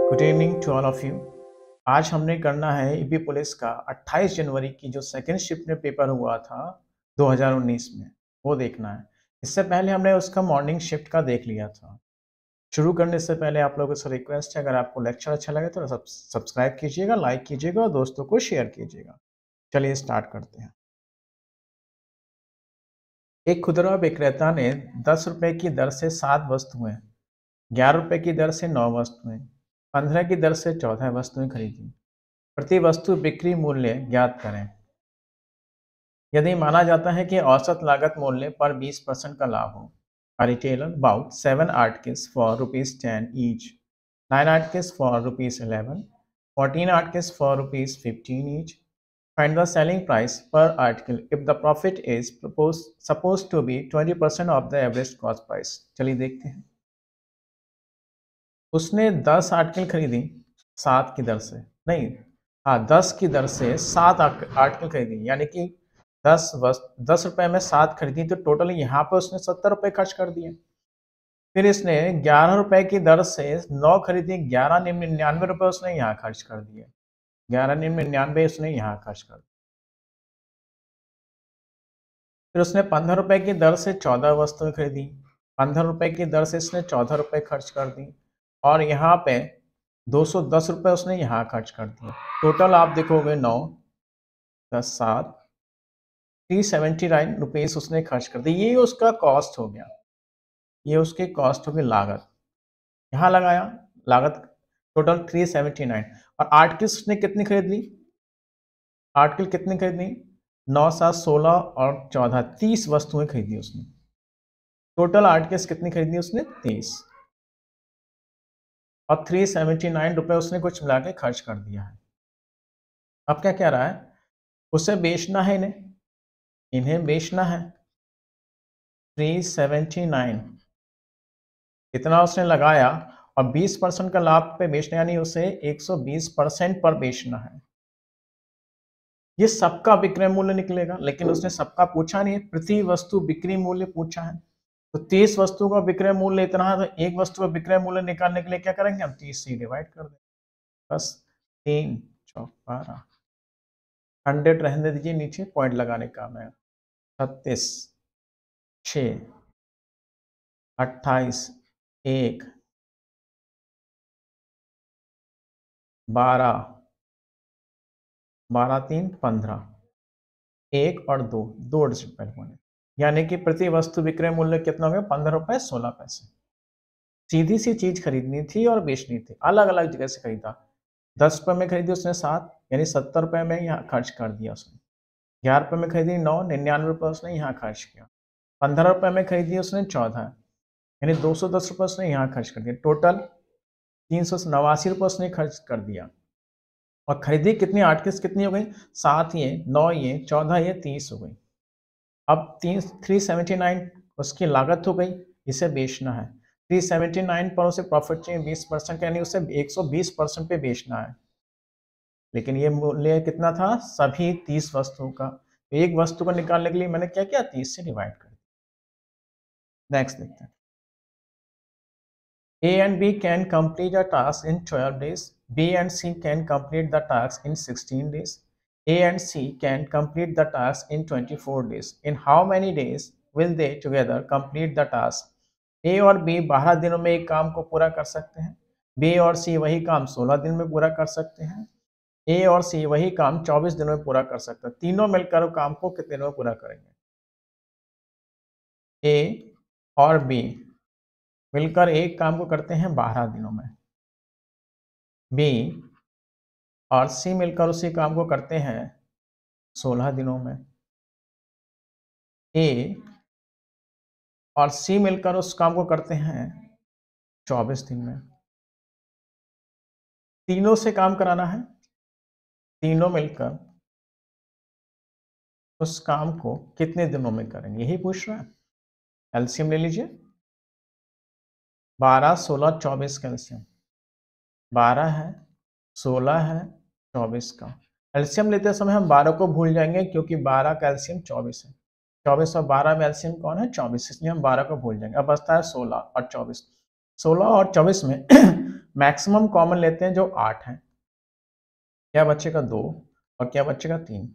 Good evening to all of you. आज हमने करना है ईपी पुलिस का 28 जनवरी की जो सेकंड शिफ्ट में पेपर हुआ था 2019 में, वो देखना है। इससे पहले हमने उसका मॉर्निंग शिफ्ट का देख लिया था। शुरू करने से पहले आप लोगों से रिक्वेस्ट है, अगर आपको लेक्चर अच्छा लगे तो सब्सक्राइब कीजिएगा, लाइक कीजिएगा और दोस्तों को शेयर कीजिएगा। चलिए स्टार्ट करते हैं। एक खुदरा विक्रेता ने 10 रुपए की दर से 7 वस्तुएं, 11 रुपए की दर से 9 वस्तुएं, 15 की दर से 14 वस्तुएं खरीदी। प्रति वस्तु बिक्री मूल्य ज्ञात करें। यदि माना जाता है कि औसत लागत मूल्य पर 20% का लाभ हो। A retailer bought 7 articles for ₹10 each, 9 articles for ₹11, 14 articles for ₹15 each. Find the selling price per article if the profit is supposed to be 20% of the average cost price. चलिए देखते हैं। उसने 10 आर्टिकल खरीदी 7 की दर से, नहीं, हाँ 10 की दर से 7 आर्टिकल खरीदी, यानी कि 10 रुपए में 7 खरीदी, तो टोटल यहाँ पे उसने 70 रुपए खर्च कर दिए। फिर इसने 11 रुपए की दर से 9 खरीदी, 11,99 रुपए उसने यहाँ खर्च कर दिए, 11,99 उसने यहाँ खर्च कर दिए। फिर उसने 15 रुपए की दर से 14 वस्तुएं खरीदी, 15 रुपए की दर से इसने 14 रुपए खर्च कर दी, और यहाँ पे 210 रुपए उसने यहाँ खर्च कर दिए। टोटल आप देखोगे 9 10 7 379 रुपीज उसने खर्च कर दी। ये उसका कॉस्ट हो गया, ये उसकी कॉस्ट हो गई, लागत। यहाँ लगाया लागत टोटल 379, और आर्टिकल्स उसने कितनी खरीद ली, आर्टिकल कितनी खरीदी, 9 7 16 और 14 30 वस्तुएं खरीदी उसने। टोटल आर्टिकल्स कितनी खरीदी उसने, 30, और 379 रुपए उसने कुछ मिला के खर्च कर दिया है। अब क्या कह रहा है, उसे बेचना है, इन्हें बेचना है। 379 इतना उसने लगाया, और 20% का लाभ पे बेचना, यानी उसे 120% पर बेचना है। ये सबका विक्रय मूल्य निकलेगा, लेकिन उसने सबका पूछा नहीं, प्रति वस्तु बिक्री मूल्य पूछा है। तो 30 वस्तु का विक्रय मूल्य इतना है, तो एक वस्तु का विक्रय मूल्य निकालने के लिए क्या करेंगे, हम 30 से डिवाइड कर देंगे। बस 3 चौक 12, 100 रहने दीजिए, नीचे पॉइंट लगाने का मैं। 36 6 28 1 12 12 3 15, 1 और 2 2 डिजिट पहले होने, यानी कि प्रति वस्तु विक्रय मूल्य कितना हो गया, 15 रुपए 16 पैसे। सीधी सी चीज खरीदनी थी और बेचनी थी, अलग अलग जगह से खरीदा। 10 रुपए में खरीदी उसने 7, यानी 70 रुपए में यहाँ खर्च कर दिया उसने। 11 रुपए में खरीदी 9, 99 रुपए उसने यहाँ खर्च किया। 15 रुपए में खरीदी उसने 14, यानी 210 रुपए उसने यहाँ खर्च कर दिया। टोटल 389 रुपए उसने खर्च कर दिया। और खरीदी कितनी, आर्टिकल्स कितनी हो गई, 7 ये 9 ये 14 ये 30 हो गई। अब 379 उसकी लागत हो गई, इसे बेचना है। 379 पर उसे प्रॉफिट चाहिए 20%, यानी उसे 120% पे बेचना है। लेकिन ये मूल्य कितना था, सभी 30 वस्तुओं का। तो एक वस्तु को निकालने के लिए मैंने क्या किया, 30 से डिवाइड कर दिया। नेक्स्ट देखते हैं। A and B can complete a task in 12 days. B and C can complete the task in 16 days. A and C can complete the task in 24 days. In how many days will they together complete the task? A और B 12 दिनों में एक काम को पूरा कर सकते हैं। B और C वही काम 16 दिन में पूरा कर सकते हैं। A और C वही काम 24 दिनों में पूरा कर सकते हैं। तीनों मिलकर काम को कितने दिनों में पूरा करेंगे? A और B मिलकर एक काम को करते हैं 12 दिनों में। B और C मिलकर उसी काम को करते हैं 16 दिनों में। A और C मिलकर उस काम को करते हैं 24 दिन में। तीनों से काम कराना है, तीनों मिलकर उस काम को कितने दिनों में करेंगे, यही पूछ रहा है। एलसीएम ले लीजिए, 12 16 24 का एलसीएम 12 है, 16 है, 24 का। एलसीएम लेते समय हम 12 को भूल जाएंगे, क्योंकि 12 का एलसीएम 24 है। 24 और 12 में एलसीएम कौन है, 24, इसलिए हम 12 को भूल जाएंगे। अब बचता है 16 और 24। 16 और 24 में मैक्सिमम कॉमन लेते हैं जो 8 है, क्या बचेगा 2 और क्या बचेगा 3।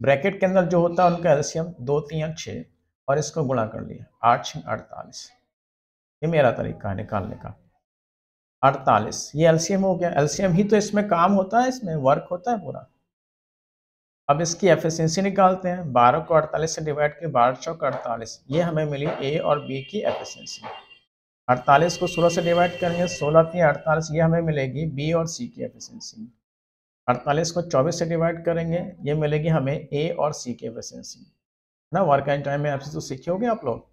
ब्रैकेट के अंदर जो होता है उनका एलसीएम 2 3 6 और इसको गुणा कर लिया 8 6 48। ये मेरा तरीका है निकालने का। 48 ये एलसीएम हो गया। एलसीएम ही तो इसमें काम होता है, इसमें वर्क होता है पूरा। अब इसकी एफिशिएंसी निकालते हैं। 12 को 48 से डिवाइड किया, 12 चौक 48, ये हमें मिली ए और बी की एफिशिएंसी। 48 को 16 से डिवाइड करेंगे, 16 3 48, ये हमें मिलेगी बी और सी की एफिशिएंसी। 48 को 24 से डिवाइड करेंगे, ये मिलेगी हमें ए और सी की एफिशिएंसी ना। वर्क एंड टाइम में आपसे तो सीखे होंगे आप लोग।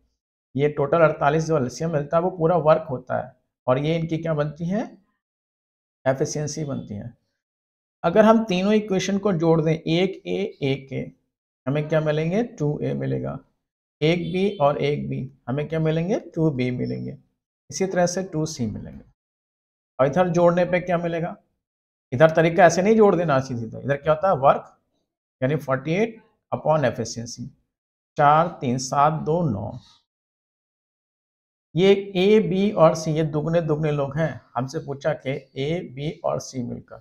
ये टोटल 48 जो एलसीएम मिलता है वो पूरा वर्क होता है और ये इनकी क्या बनती है, एफिशिएंसी बनती है। अगर हम तीनों इक्वेशन को जोड़ दें, एक ए हमें क्या मिलेंगे, 2a मिलेगा। एक बी और एक बी हमें क्या मिलेंगे, 2b मिलेंगे। इसी तरह से 2c मिलेंगे। और इधर जोड़ने पे क्या मिलेगा, इधर तरीका ऐसे नहीं जोड़ देना सीधी, इधर क्या होता है वर्क यानी 48 अपॉन एफिशिएंसी। 4 3 7 2 9। ये ए बी और सी ये दुगने दुगने लोग हैं। हमसे पूछा कि ए बी और सी मिलकर,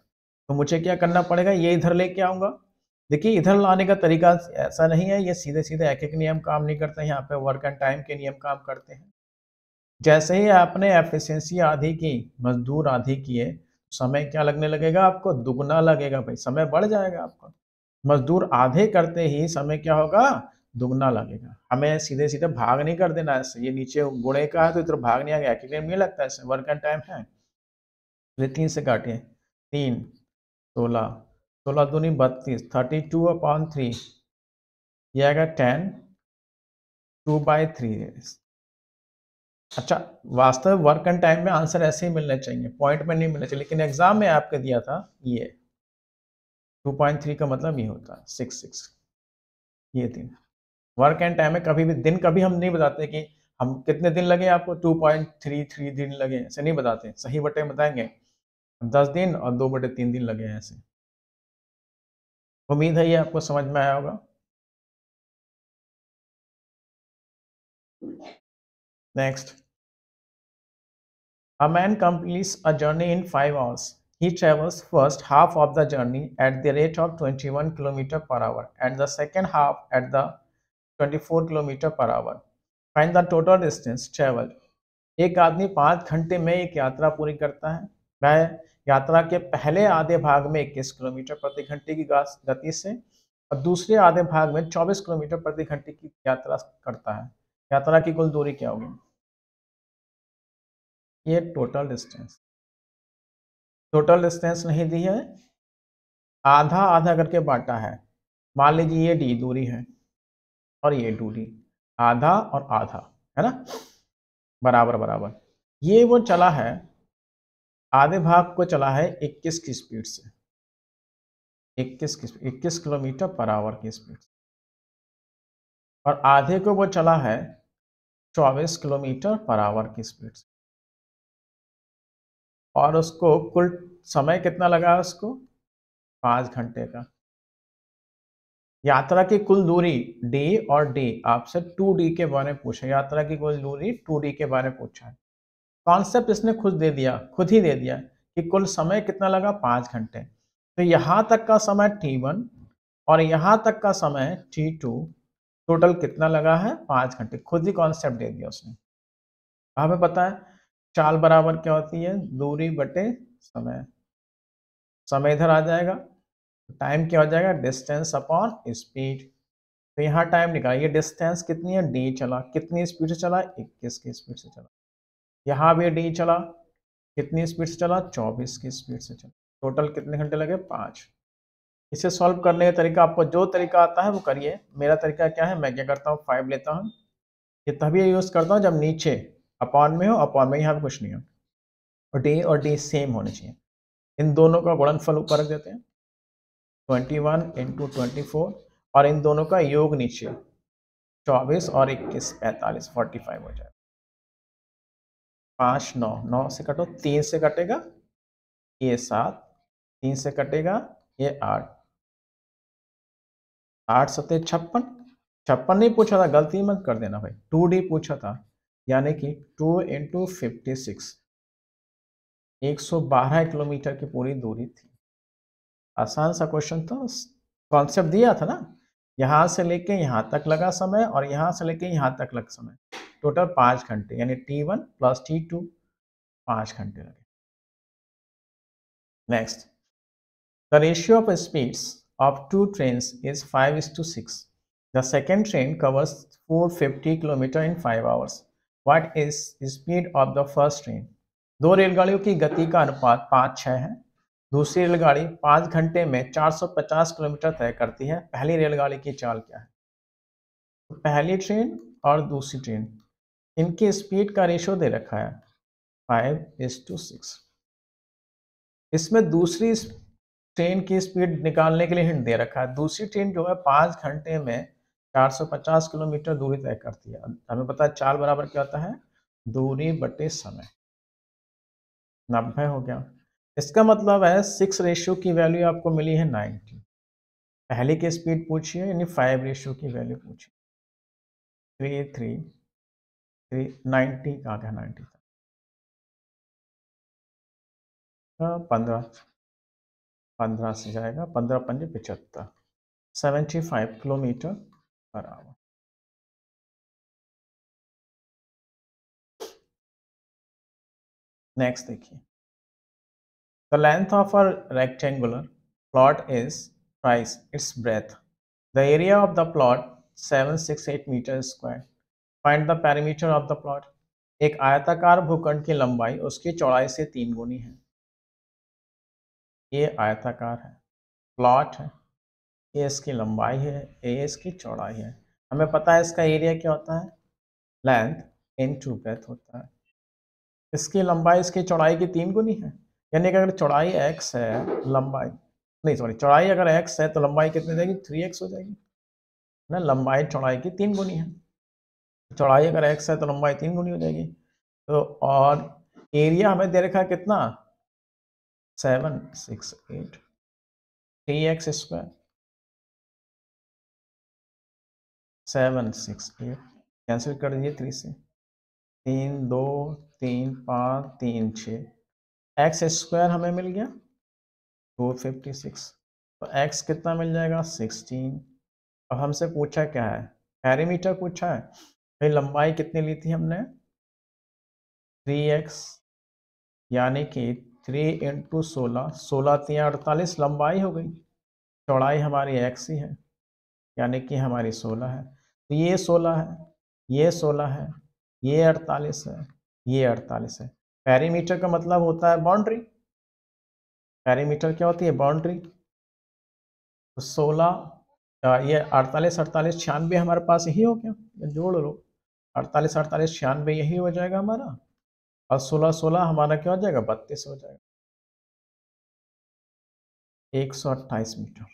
तो मुझे क्या करना पड़ेगा, ये इधर लेके आऊंगा। देखिए इधर लाने का तरीका ऐसा नहीं है, ये सीधे सीधे एक एक नियम काम नहीं करते, यहाँ पे वर्क एंड टाइम के नियम काम करते हैं। जैसे ही आपने एफिशिएंसी आधी की, मजदूर आधी किए, समय क्या लगने लगेगा आपको, दुगना लगेगा भाई, समय बढ़ जाएगा आपका। मजदूर आधे करते ही समय क्या होगा, दुगना लगेगा। हमें सीधे सीधे भाग नहीं कर देना ऐसे, ये नीचे गुणे का है तो इधर भाग नहीं आ गया, एक नहीं लगता ऐसे, वर्क एंड टाइम है। 3 से काटिए, 3 16, 16 दूनी 32, 32 अपॉन 3, ये आएगा 10, 2/3। अच्छा, वास्तव वर्क एंड टाइम में आंसर ऐसे ही मिलने चाहिए, पॉइंट में नहीं मिलने चाहिए, लेकिन एग्जाम में आपके दिया था ये 2.3 का मतलब ये होता है 6 ये दिन। वर्क एंड टाइम में कभी भी दिन कभी हम नहीं बताते कि हम कितने दिन लगे आपको, 2.33 दिन लगे, ऐसे नहीं बताते, सही बटे बताएंगे 10 दिन और 2/3 दिन लगे हैं ऐसे। उम्मीद है ये आपको समझ में आया होगा। Next, a man completes a journey in 5 hours. He travels first half of the journey at the rate of 21 km per hour and the second half at the 24 km per hour. Find the total distance traveled. एक आदमी 5 घंटे में एक यात्रा पूरी करता है। वह यात्रा के पहले आधे भाग में 21 किलोमीटर प्रति घंटे की गति से और दूसरे आधे भाग में 24 किलोमीटर प्रति घंटे की यात्रा करता है। यात्रा की कुल दूरी क्या होगी, ये टोटल डिस्टेंस। टोटल डिस्टेंस नहीं दी है, आधा आधा करके बांटा है। मान लीजिए ये डी दूरी है और ये 2d, आधा और आधा है ना, बराबर बराबर। ये वो चला है, आधे भाग को चला है 21 की स्पीड से, 21 किलोमीटर पर आवर की स्पीड से, और आधे को वो चला है 24 किलोमीटर पर आवर की स्पीड से। और उसको कुल समय कितना लगा उसको, 5 घंटे का। यात्रा की कुल दूरी d और d, आपसे 2d के बारे में पूछा, यात्रा की कुल दूरी 2d के बारे में पूछा है। कॉन्सेप्ट इसने खुद ही दे दिया कि कुल समय कितना लगा, 5 घंटे। तो यहाँ तक का समय t1 और यहाँ तक का समय t2, टोटल कितना लगा है, 5 घंटे। खुद ही कॉन्सेप्ट दे दिया उसने। हमें पता है चाल बराबर क्या होती है, दूरी बटे समय। समय इधर आ जाएगा, टाइम क्या हो जाएगा, डिस्टेंस अपॉन स्पीड। तो यहाँ टाइम निकालिए, ये डिस्टेंस कितनी है, d चला, कितनी स्पीड से चला, 21 की स्पीड से चला। यहाँ भी d चला, कितनी स्पीड से चला, 24 की स्पीड से चला। टोटल कितने घंटे लगे, 5। इसे सॉल्व करने का तरीका, आपको जो तरीका आता है वो करिए। मेरा तरीका क्या है, मैं क्या करता हूँ, 5 लेता हूँ। ये तभी यूज़ करता हूँ जब नीचे अपॉन में हो, अपॉन में यहाँ पे कुछ नहीं हो, और d सेम होने चाहिए। इन दोनों का गुणनफल ऊपर रख देते हैं, 21 × 24, और इन दोनों का योग नीचे 24 और 21 45 45 हो जाएगा। 5 9 9 से कटो, 3 से कटेगा ये 7, 3 से कटेगा ये 8, 8 सत्ते 56, 56 नहीं पूछा था, गलती मत कर देना भाई, 2d पूछा था, यानी कि 2 × 56। 112 किलोमीटर की पूरी दूरी थी। आसान सा क्वेश्चन था, कॉन्सेप्ट दिया था ना, यहाँ से लेके यहाँ तक लगा समय और यहाँ से लेके यहाँ तक लगा समय, टोटल 5 घंटे, यानी T1 प्लस T2 5 घंटे लगे। Next, the ratio of speeds of two trains is 5:6. The second train covers 450 km in 5 hours. What is the speed of the first train? दो रेलगाड़ियों की गति का अनुपात 5:6 है। दूसरी रेलगाड़ी 5 घंटे में 450 किलोमीटर तय करती है। पहली रेलगाड़ी की चाल क्या है? तो पहली ट्रेन और दूसरी ट्रेन, इनकी स्पीड का रेशियो दे रखा है 5:6। इसमें दूसरी ट्रेन की स्पीड निकालने के लिए हिंट दे रखा है। दूसरी ट्रेन जो है 5 घंटे में 450 किलोमीटर दूरी तय करती है। हमें पता है चाल बराबर क्या होता है, दूरी बटे समय। 90 हो गया। इसका मतलब है 6 रेशियो की वैल्यू आपको मिली है 90। पहले की स्पीड पूछिए, यानी 5 रेशियो की वैल्यू पूछिए। 3 3 3 90 कहाँ गया, 90 था। 15 से जाएगा, 15 पंजे 75, 75 किलोमीटर पर आवर। नेक्स्ट देखिए, the length of a rectangular plot is twice its breadth. The area of the plot 768 metre square. Find the perimeter of the plot. एक आयताकार भूखंड की लंबाई उसकी चौड़ाई से 3 गुनी है। ये आयताकार है, प्लॉट है, ये इसकी लंबाई है, ये इसकी चौड़ाई है। हमें पता है इसका एरिया क्या होता है, लेंथ इनटू ब्रेथ होता है। इसकी लंबाई इसकी चौड़ाई की 3 गुनी है, यानी कि अगर चौड़ाई x है, लंबाई नहीं सॉरी चौड़ाई अगर x है तो लंबाई कितनी जाएगी, 3x हो जाएगी ना। लंबाई चौड़ाई की 3 गुनी है, चौड़ाई अगर x है तो लंबाई 3 गुनी हो जाएगी। तो और एरिया हमें दे रखा है कितना, 768 3x स्क्वायर 768 कैंसिल कर दीजिए 3 से, 3 2 3 5 3 6, एक्स स्क्वायर हमें मिल गया 456। तो x कितना मिल जाएगा, 16। अब हमसे पूछा क्या है, पेरीमीटर पूछा है। भाई लंबाई कितनी ली थी हमने, 3x, यानी कि 3 इंटू 16, 16 3 48 लंबाई हो गई। चौड़ाई हमारी x ही है, यानी कि हमारी 16 है। तो ये 16 है, ये 16 है, ये 48 है, ये 48 है। पेरीमीटर का मतलब होता है बाउंड्री। पेरीमीटर क्या होती है, बाउंड्री। तो 16 ये 48 48 96 हमारे पास यही हो गया, जोड़ लो। 48 48 96 यही हो जाएगा हमारा, और 16 16 हमारा क्या हो जाएगा, 32 हो जाएगा। 128 मीटर।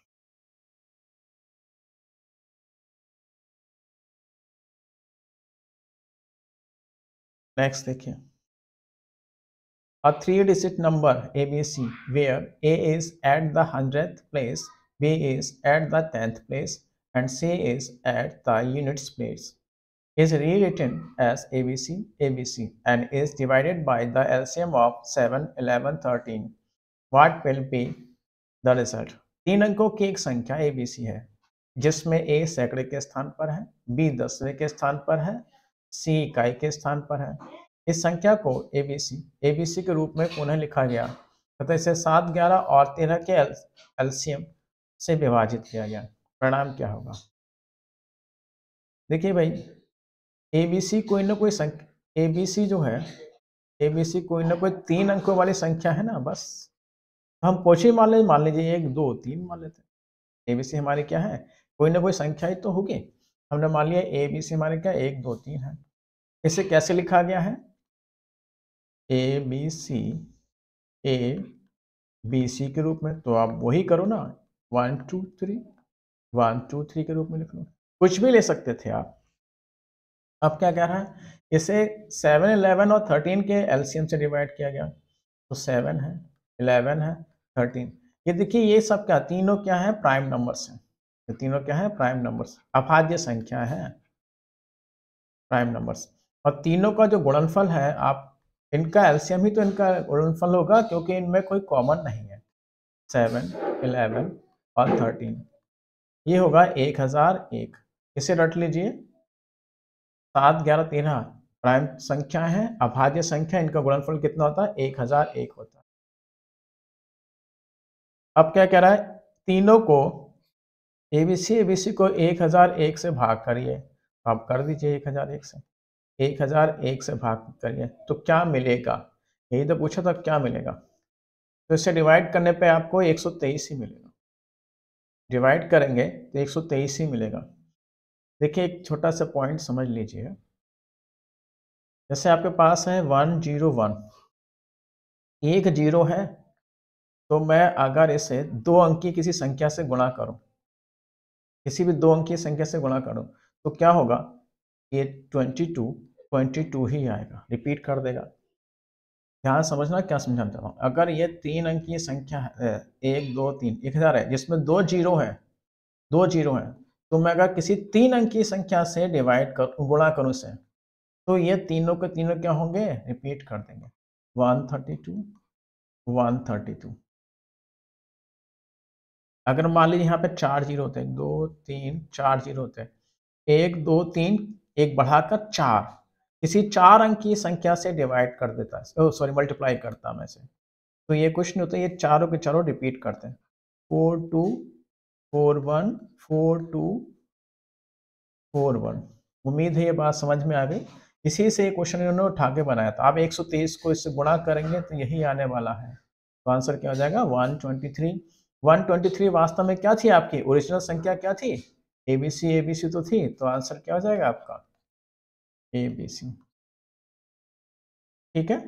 नेक्स्ट देखिए, a 3-digit number ABC where A is at the 100th place, B is at the 10th place, and C is at the units place is rewritten as ABC ABC and is divided by the LCM of 7 11 13. What will be the result? 3 अंकों की एक संख्या ABC है जिसमें A सैकड़े के स्थान पर है, B दसवें के स्थान पर है, C इकाई के स्थान पर है। इस संख्या को ABC के रूप में पुनः लिखा गया तथा इसे 7 11 और 13 के एलसीएम से विभाजित किया गया। परिणाम क्या होगा? देखिए भाई, ABC कोई ना कोई संख्या, ABC जो है, ABC कोई ना कोई 3 अंकों वाली संख्या है ना, बस हम कुछ ही मान लीजिए 1 2 3 मान लेते हैं। ABC हमारी क्या है, कोई ना कोई संख्या ही तो होगी। हमने मान लिया ABC हमारे क्या 1 2 3 है। इसे कैसे लिखा गया है, ABC ABC के रूप में। तो आप वही करो ना, 1 2 3 1 2 3 के रूप में लिख लो, कुछ भी ले सकते थे आप। अब क्या कह रहा है, इसे 7 11 और 13 के एलसीएम से डिवाइड किया गया। तो 7 है, 11 है, 13। ये देखिए ये सब क्या, तीनों क्या है, प्राइम नंबर्स हैं। ये तीनों क्या है, प्राइम नंबर्स, अभाज्य संख्या है, प्राइम नंबर्स। और तीनों का जो गुणनफल है आप इनका एलसीएम ही तो इनका गुणनफल होगा, क्योंकि इनमें कोई कॉमन नहीं है। 7, 11 और 13, ये होगा 1001। इसे रट लीजिए। 7, 11, 13 प्राइम संख्या है, अभाज्य संख्या, इनका गुणनफल कितना होता है? 1001 होता है। अब क्या कह रहा है? तीनों को एबीसी को 1001 से भाग करिए। आप कर दीजिए 1001 से, 1001 से भाग करिए तो क्या मिलेगा? यही तो पूछा था, क्या मिलेगा? तो इसे डिवाइड करने पे आपको 123 ही मिलेगा। डिवाइड करेंगे तो 123 ही मिलेगा। देखिए एक छोटा सा पॉइंट समझ लीजिए। जैसे आपके पास है 101, एक जीरो है, तो मैं अगर इसे 2 अंकी किसी संख्या से गुणा करूं, किसी भी 2 अंकीय संख्या से गुणा करूं, तो क्या होगा? ये 22 ही आएगा, रिपीट कर देगा। ध्यान समझना क्या समझाना चाहता हूँ। अगर ये 3 अंकीय संख्या है, 1 2 3, 1000 है, जिसमें 2 जीरो है, 2 जीरो है, तो मैं अगर किसी 3 अंकीय संख्या से डिवाइड कर गुणा करूं इसे, तो ये तीनों के तीनों क्या होंगे? रिपीट कर देंगे। 132, 132। अगर मान लीजिए यहाँ पे 4 जीरो होते हैं, 2 3 4 जीरो होते हैं, 1 2 3, एक बढ़ाकर 4, किसी 4 अंक की संख्या से डिवाइड कर देता है, सॉरी मल्टीप्लाई करता मैं से, तो ये कुछ नहीं होता, ये चारों के चारों रिपीट करते हैं। 4 2 4 1 4 2 4 1। उम्मीद है ये बात समझ में आ गई। इसी से क्वेश्चन इन्होंने उठा के बनाया था। आप 123 को इससे गुणा करेंगे तो यही आने वाला है। तो आंसर क्या हो जाएगा? 123। 123 वास्तव में क्या थी आपकी ओरिजिनल संख्या? क्या थी? एबीसी, एबीसी तो थी, तो आंसर क्या हो जाएगा आपका? एबीसी। ठीक है।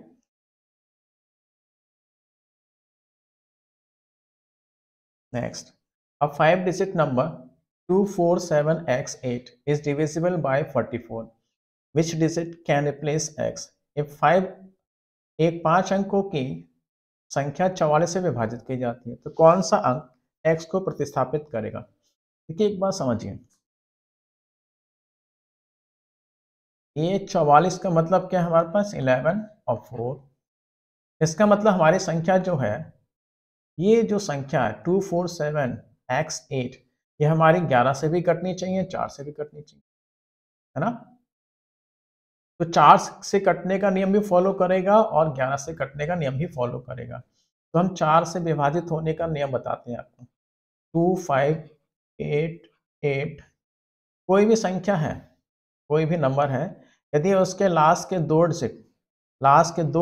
Next, a 5-digit number 247x8 is divisible by 44. Which digit can replace x? if 5 एक 5 अंकों की संख्या 44 से विभाजित की जाती है, तो कौन सा अंक x को प्रतिस्थापित करेगा? देखिए एक बात समझिए, ये 44 का मतलब क्या है? हमारे पास 11 और 4। इसका मतलब हमारी संख्या जो है, ये जो संख्या है 247x8, ये हमारी 11 से भी कटनी चाहिए, 4 से भी कटनी चाहिए, है ना? तो 4 से कटने का नियम भी फॉलो करेगा और 11 से कटने का नियम भी फॉलो करेगा। तो हम 4 से विभाजित होने का नियम बताते हैं आपको। 2 5 8 8, कोई भी संख्या है, कोई भी नंबर है, यदि उसके लास्ट के दो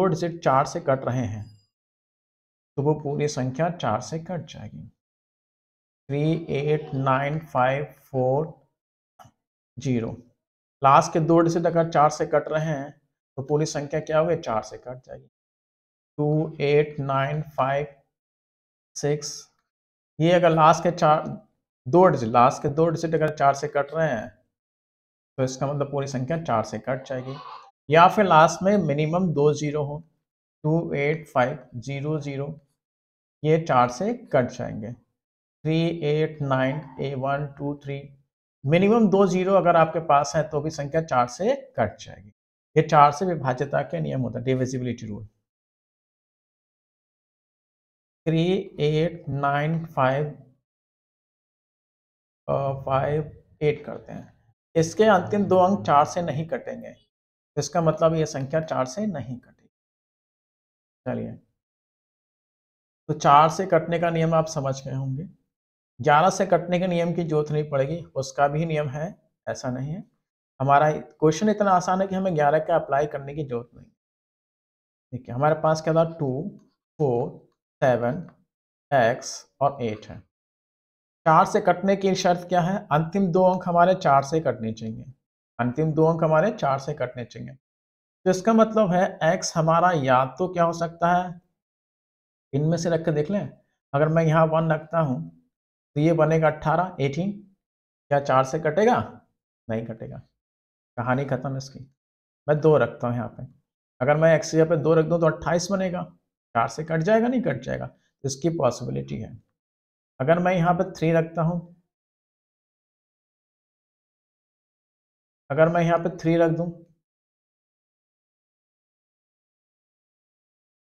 डिजिट 4 से कट रहे हैं, तो वो पूरी संख्या 4 से कट जाएगी। 3 8 9 5 4 0, लास्ट के दो डिजिट अगर 4 से कट रहे हैं, तो पूरी संख्या क्या होगी? 4 से कट जाएगी। 2 8 9 5 6, ये अगर लास्ट के दो डिजिट अगर 4 से कट रहे हैं, तो इसका मतलब पूरी संख्या 4 से कट जाएगी। या फिर लास्ट में मिनिमम 2 जीरो हो, 2 8 5 0 0, ये 4 से कट जाएंगे। 3 8 9 1 2 3, मिनिमम 2 जीरो अगर आपके पास है तो भी संख्या 4 से कट जाएगी। ये 4 से विभाज्यता के नियम होता है, डिविजिबिलिटी रूल। 3 8 9 5 5 8 करते हैं, इसके अंतिम दो अंक 4 से नहीं कटेंगे, तो इसका मतलब ये संख्या 4 से नहीं कटेगी। चलिए, तो 4 से कटने का नियम आप समझ गए होंगे। 11 से कटने के नियम की जरूरत नहीं पड़ेगी, उसका भी नियम है, ऐसा नहीं है। हमारा क्वेश्चन इतना आसान है कि हमें 11 का अप्लाई करने की जरूरत नहीं। ठीक है, हमारे पास क्या था? 2 4 7 x और 8 है। 4 से कटने की शर्त क्या है? अंतिम दो अंक हमारे 4 से कटने चाहिए, अंतिम दो अंक हमारे 4 से कटने चाहिए। तो इसका मतलब है x हमारा या तो क्या हो सकता है, इनमें से रख के देख लें। अगर मैं यहाँ 1 रखता हूँ, तो ये बनेगा 18 18। क्या 4 से कटेगा? नहीं कटेगा, कहानी खत्म इसकी। मैं 2 रखता हूँ यहाँ पे, अगर मैं x की जगह पे 2 रख दूँ तो 28 बनेगा। 4 से कट जाएगा? नहीं कट जाएगा, तो इसकी पॉसिबिलिटी है। अगर मैं यहाँ पे 3 रखता हूँ, अगर मैं यहाँ पे 3 रख दूँ,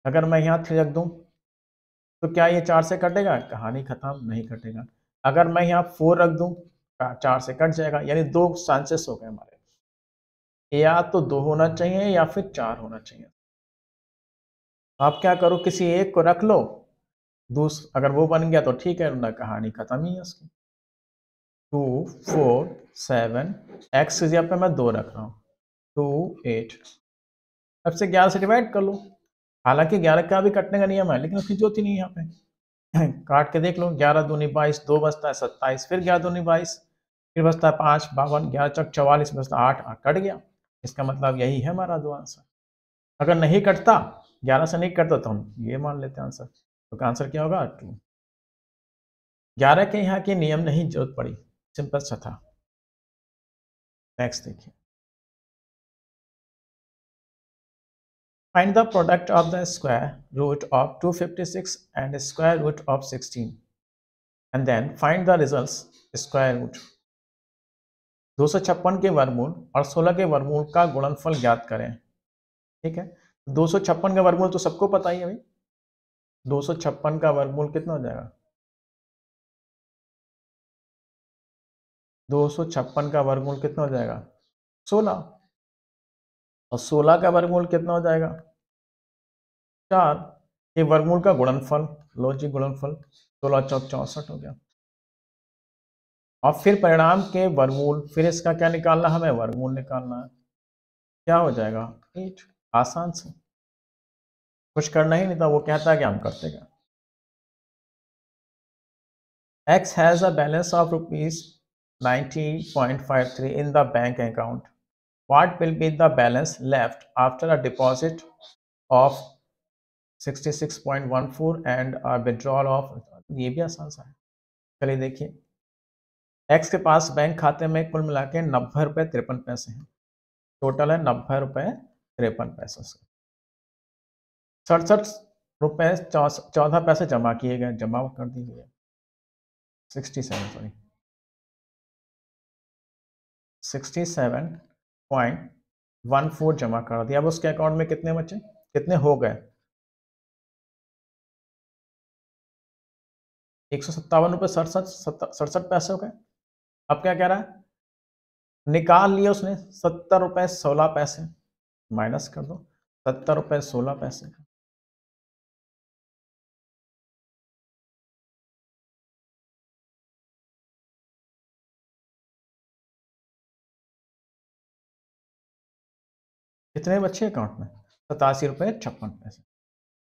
अगर मैं यहाँ 3 रख दूँ तो क्या ये 4 से कटेगा? कहानी खत्म, नहीं कटेगा। अगर मैं यहाँ 4 रख दूँ 4 से कट जाएगा, यानी 2 चांसेस हो गए हमारे। या तो 2 होना चाहिए या फिर 4 होना चाहिए। आप क्या करो, किसी एक को रख लो, अगर वो बन गया तो ठीक है, वरना कहानी खत्म ही है उसकी। 2 4 7 एक्स की जगह पे मैं 2 रख रहा हूँ, 2 8। अब से 11 से डिवाइड कर लो। हालांकि 11 का भी कटने का नियम है, लेकिन उसकी जरूरत ही नहीं है यहाँ पे। काट के देख लो, 11 दूनी 22, 2 बचता है 27, फिर 11 दूनी 22, फिर बचता है 5 52, 11 चौक 44, बचता 8 8 कट गया। इसका मतलब यही है हमारा दो आंसर। अगर नहीं कटता, 11 से नहीं कटता, तो हम ये मान लेते हैं आंसर। तो आंसर क्या होगा? 2। 11 के यहाँ के नियम नहीं जरूरत पड़ी, सिंपल सा था। नेक्स्ट देखिए, find the product of the square root of 256 and square root of 16 and then find the results square root. 256 के वर्गमूल और 16 के वर्गमूल का गुणनफल ज्ञात करें। ठीक है, 256 का वर्गमूल तो सबको पता ही है भाई। 256 का वर्गमूल कितना हो जाएगा? 256 का वर्गमूल कितना हो जाएगा? 16। और 16 का वर्गमूल कितना हो जाएगा? 4। ये वर्गमूल का गुणनफल, लो जी गुणनफल, 16 चौक 64 हो गया। और फिर परिणाम के वर्गमूल, फिर इसका क्या निकालना, हमें वर्गमूल निकालना है। क्या हो जाएगा? 8। आसान से, कुछ करना ही नहीं था, वो कहता है कि हम करते क्या। X has a balance of rupees 90.53 in the bank account. What will be the balance left after a deposit of 66.14 and a withdrawal of, ये भी आसान सा है। चलिए देखिए, X के पास बैंक खाते में कुल मिला के 90 रुपये 53 पैसे हैं। टोटल है 90 रुपये 53 पैसे से 67 रुपये 14 पैसे जमा किए गए, जमा कर दिए गए 67.14 जमा कर दिया। अब उसके अकाउंट में कितने बचे, कितने हो गए? 157 रुपये 67 पैसे हो गए। अब क्या कह रहा है? निकाल लिए उसने 70 रुपये 16 पैसे, माइनस कर दो 70 रुपये 16 पैसे का। कितने बचे अकाउंट में? 87 रुपये 56 पैसे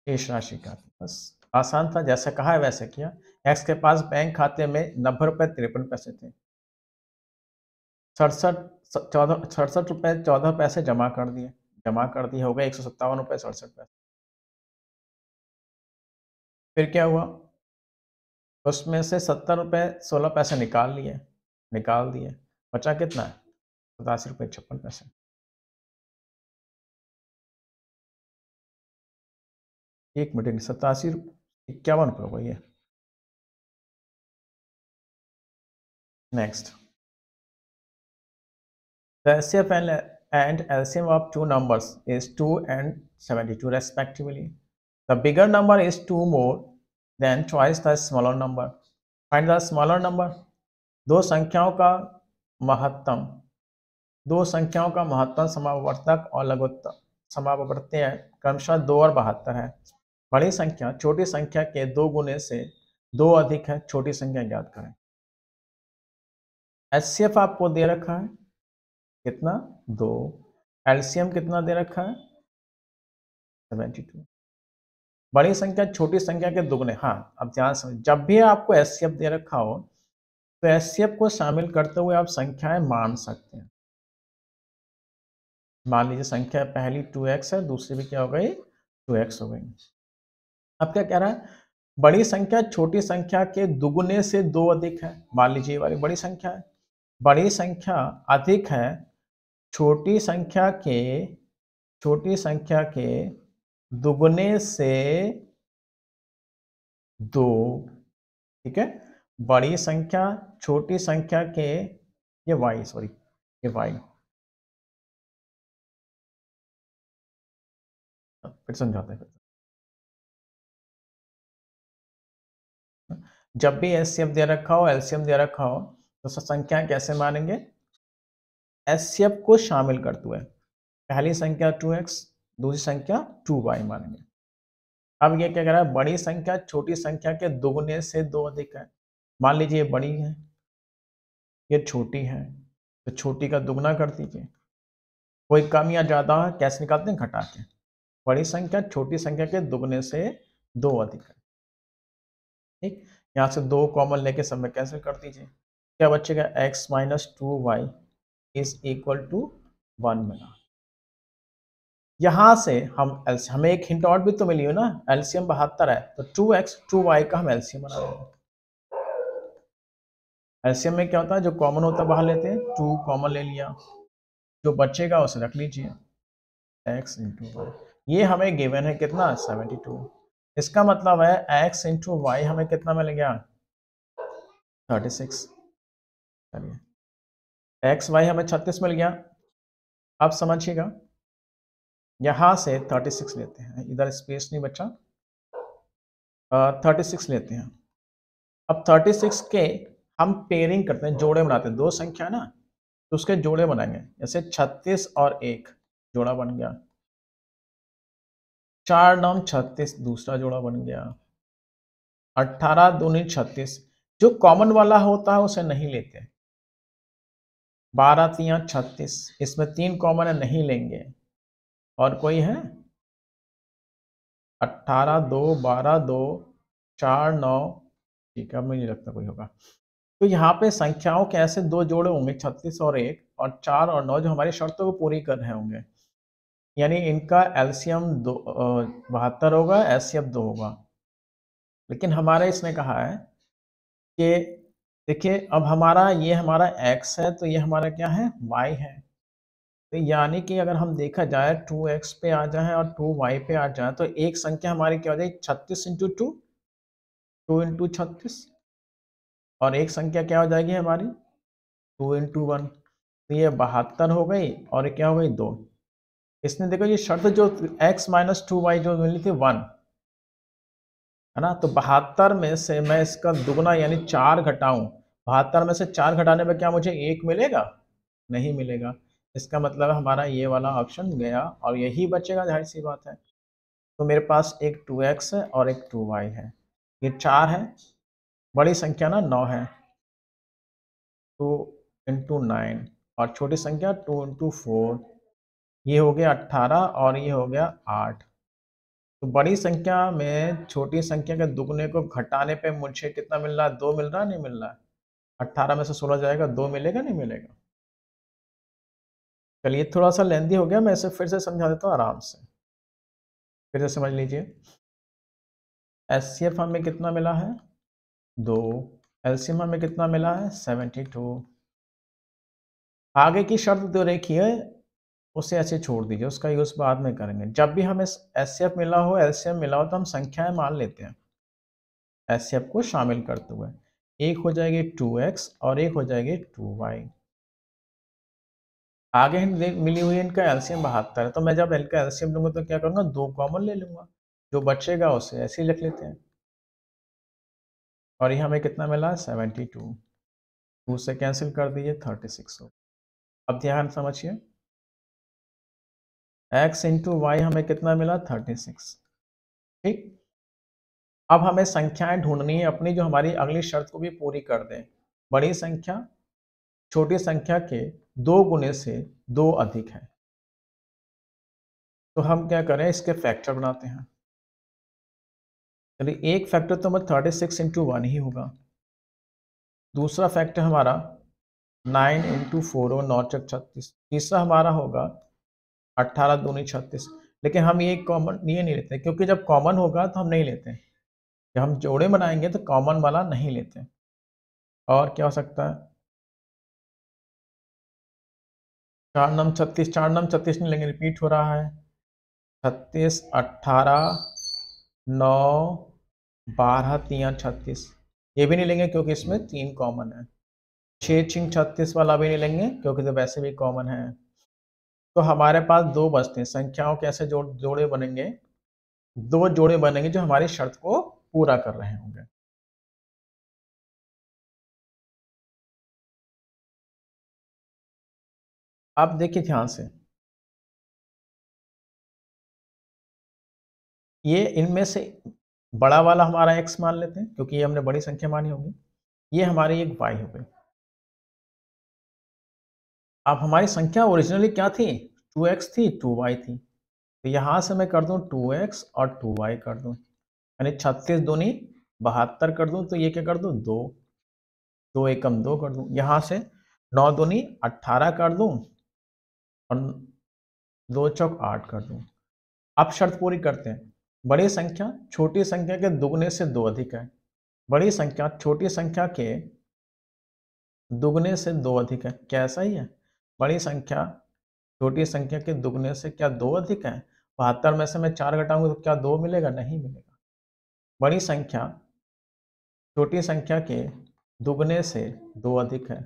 शेष राशि का। बस आसान था, जैसे कहा है वैसे किया। एक्स के पास बैंक खाते में 90 रुपये 53 पैसे थे। 67 रुपये 14 पैसे जमा कर दिए, हो गए 157 रुपये 67 पैसे। फिर क्या हुआ? उसमें से 70 रुपये 16 पैसे निकाल दिए, बचा कितना है? 87 रुपये 56 पैसे। एक मिनट, 87 51 रुपये होगा ये। Next, the HCF and LCM of two numbers is 2 and 72 respectively. The bigger number is 2 more than twice the smaller number. Find the smaller number. दो संख्याओं का महत्तम, समापवर्तक और लघुत्तम समापवर्तीय क्रमशः 2 और 72 है। बड़ी संख्या छोटी संख्या के 2 गुने से 2 अधिक है, छोटी संख्या ज्ञात करें। HCF आपको दे रखा है कितना? 2। एलसीएम कितना दे रखा है? 72। बड़ी संख्या छोटी संख्या के दुगने। हाँ, अब ध्यान समझ, जब भी आपको एचसीएफ दे रखा हो तो एचसीएफ को शामिल करते हुए आप संख्याएं मान सकते हैं। मान लीजिए संख्या पहली 2x है, दूसरी भी क्या हो गई? 2x हो गई। अब क्या कह रहा है? बड़ी संख्या छोटी संख्या के दुगने से 2 अधिक है। मान लीजिए ये वाली बड़ी संख्या है, बड़ी संख्या अधिक है छोटी संख्या के दुगने से 2। ठीक है, बड़ी संख्या छोटी संख्या के, ये y, सॉरी ये y, फिर समझाते हैं। जब भी एचसीएफ दे रखा हो, एलसीएम दे रखा हो, तो संख्या कैसे मानेंगे? एचसीएफ को शामिल करते हुए। पहली संख्या 2x, दूसरी संख्या 2y मानेंगे। अब ये क्या कह रहा है? बड़ी संख्या छोटी संख्या के दुगने से 2 अधिक है। मान लीजिए ये बड़ी है, ये छोटी है, तो छोटी का दुगना कर दीजिए। कोई कम या ज़्यादा है, कैसे निकालते हैं? घटा के। बड़ी संख्या छोटी संख्या के दुगने से 2 अधिक है। ठीक, यहाँ से 2 कॉमन लेके सब में कैंसिल कर दीजिए। क्या बचेगा? x minus 2y is equal to 1 मिला। यहाँ से हमें एक हिंट और भी तो मिली हो ना, एलसीएम 72 है, तो 2x 2y का हम एलसीएम बना लेंगे। एलसीएम में क्या होता है? जो कॉमन होता है बाहर लेते हैं, 2 कॉमन ले लिया, जो बचेगा उसे रख लीजिए, x इंटू वाई। ये हमें गिवन है कितना? 72। इसका मतलब है x इंटू वाई हमें कितना मिल गया? 36। चलिए, एक्स वाई हमें 36 मिल गया। अब समझिएगा, यहाँ से 36 लेते हैं, इधर स्पेस नहीं बचा, 36 लेते हैं। अब 36 के हम पेयरिंग करते हैं, जोड़े बनाते हैं। दो संख्या ना, तो उसके जोड़े बनाएंगे। जैसे 36 और 1 जोड़ा बन गया, 4 9 36 दूसरा जोड़ा बन गया, 18 दूनी 36। जो कॉमन वाला होता है उसे नहीं लेते। 12 3 36, इसमें 3 कॉमन है, नहीं लेंगे। और कोई है? 18 2 12 2 4 9। ठीक है, अब मुझे नहीं लगता कोई होगा। तो यहाँ पे संख्याओं के ऐसे 2 जोड़े होंगे, 36 और 1, और 4 और 9, जो हमारी शर्तों को पूरी कर रहे होंगे। यानी इनका एलसीएम 72 होगा, एचसीएफ 2 होगा। लेकिन हमारा इसने कहा है कि देखिए, अब हमारा x है, तो ये हमारा क्या है? y है। तो यानी कि अगर हम देखा जाए 2x पे आ जाए और 2y पे आ जाए, तो एक संख्या हमारी क्या हो जाएगी? 36 इंटू 2, 2 इंटू 36। और एक संख्या क्या हो जाएगी हमारी? 2 इंटू 1। तो ये 72 हो गई, और क्या हो गई? 2। इसने देखो ये शर्त जो x माइनस 2y जो मिली थी 1, है ना? तो 72 में से मैं इसका दुगना यानी 4 घटाऊं, 72 में से 4 घटाने में क्या मुझे 1 मिलेगा? नहीं मिलेगा। इसका मतलब हमारा ये वाला ऑप्शन गया, और यही बचेगा, जाहिर सी बात है। तो मेरे पास एक 2x है और एक 2y है। ये 4 है, बड़ी संख्या ना 9 है, 2 इंटू 9, और छोटी संख्या 2 इंटू 4, ये हो गया 18, और ये हो गया 8। तो बड़ी संख्या में छोटी संख्या के दुगने को घटाने पे मुझे कितना मिल रहा है? 2 मिल रहा है, नहीं मिल रहा है? 18 में से 16 जाएगा, 2 मिलेगा, नहीं मिलेगा? चलिए, थोड़ा सा लेंदी हो गया, मैं इसे फिर से समझा देता हूँ आराम से, फिर से समझ लीजिए। एचसीएफ हमें कितना मिला है? 2। एलसीएम हमें कितना मिला है? 72। आगे की शर्त जो रेखी है उसे ऐसे छोड़ दीजिए, उसका यूज बाद में करेंगे। जब भी हमें एचसीएफ मिला हो, एलसीएम मिला हो, तो हम संख्याएं मान लेते हैं एचसीएफ को शामिल करते हुए। एक हो जाएगी 2x और एक हो जाएगी 2y। आगे मिली हुई इनका एलसीएम 72 है, तो मैं जब इनका एलसीएम लूंगा तो क्या करूंगा? 2 कॉमन ले लूंगा, जो बचेगा उसे ऐसे ही लिख लेते हैं। और ये हमें कितना मिला? 72। 2 से कैंसिल कर दीजिए, 36 हो। अब ध्यान समझिए, x इंटू वाई हमें कितना मिला? 36। ठीक, अब हमें संख्याएं ढूंढनी है अपनी, जो हमारी अगली शर्त को भी पूरी कर दें। बड़ी संख्या छोटी संख्या के 2 गुने से 2 अधिक है। तो हम क्या करें? इसके फैक्टर बनाते हैं। चलिए, एक फैक्टर तो हमारा 36 इंटू 1 ही होगा। दूसरा फैक्टर हमारा 9 इंटू 4 और 9 चक 36। तीसरा हमारा होगा 18 दूनी 36। लेकिन हम ये नहीं लेते, क्योंकि जब कॉमन होगा तो हम नहीं लेते। जब हम जोड़े बनाएंगे तो कॉमन वाला नहीं लेते। और क्या हो सकता है? 4 नम 36, 4 नम 36 नहीं लेंगे, रिपीट हो रहा है। 36 18 9 12 3 36, ये भी नहीं लेंगे क्योंकि इसमें 3 कॉमन है। 6 6 36 वाला भी नहीं लेंगे क्योंकि तो वैसे भी कॉमन है। तो हमारे पास 2 बचते हैं। संख्याओं के ऐसे जोड़े बनेंगे, 2 जोड़े बनेंगे जो हमारी शर्त को पूरा कर रहे होंगे। आप देखिए ध्यान से, ये इनमें से बड़ा वाला हमारा x मान लेते हैं क्योंकि ये हमने बड़ी संख्या मानी होगी। ये हमारी एक y हो गई। अब हमारी संख्या ओरिजिनली क्या थी? 2x थी, 2y थी। तो यहाँ से मैं कर दूँ 2x और 2y कर दूँ, यानी 36 दूनी 72 कर दूँ, तो ये क्या कर दूँ 2, 2 एकम 2 कर दूँ। यहाँ से 9 दूनी 18 कर दूँ और 2 चौक 8 कर दूँ। अब शर्त पूरी करते हैं। बड़ी संख्या छोटी संख्या के दुगने से 2 अधिक है। बड़ी संख्या छोटी संख्या के दुगने से 2 अधिक है। क्या ऐसा ही है? बड़ी संख्या छोटी संख्या के दुगने से क्या 2 अधिक है? 72 में से मैं 4 घटाऊंगा तो क्या 2 मिलेगा? नहीं मिलेगा। बड़ी संख्या छोटी संख्या के दुगने से 2 अधिक है।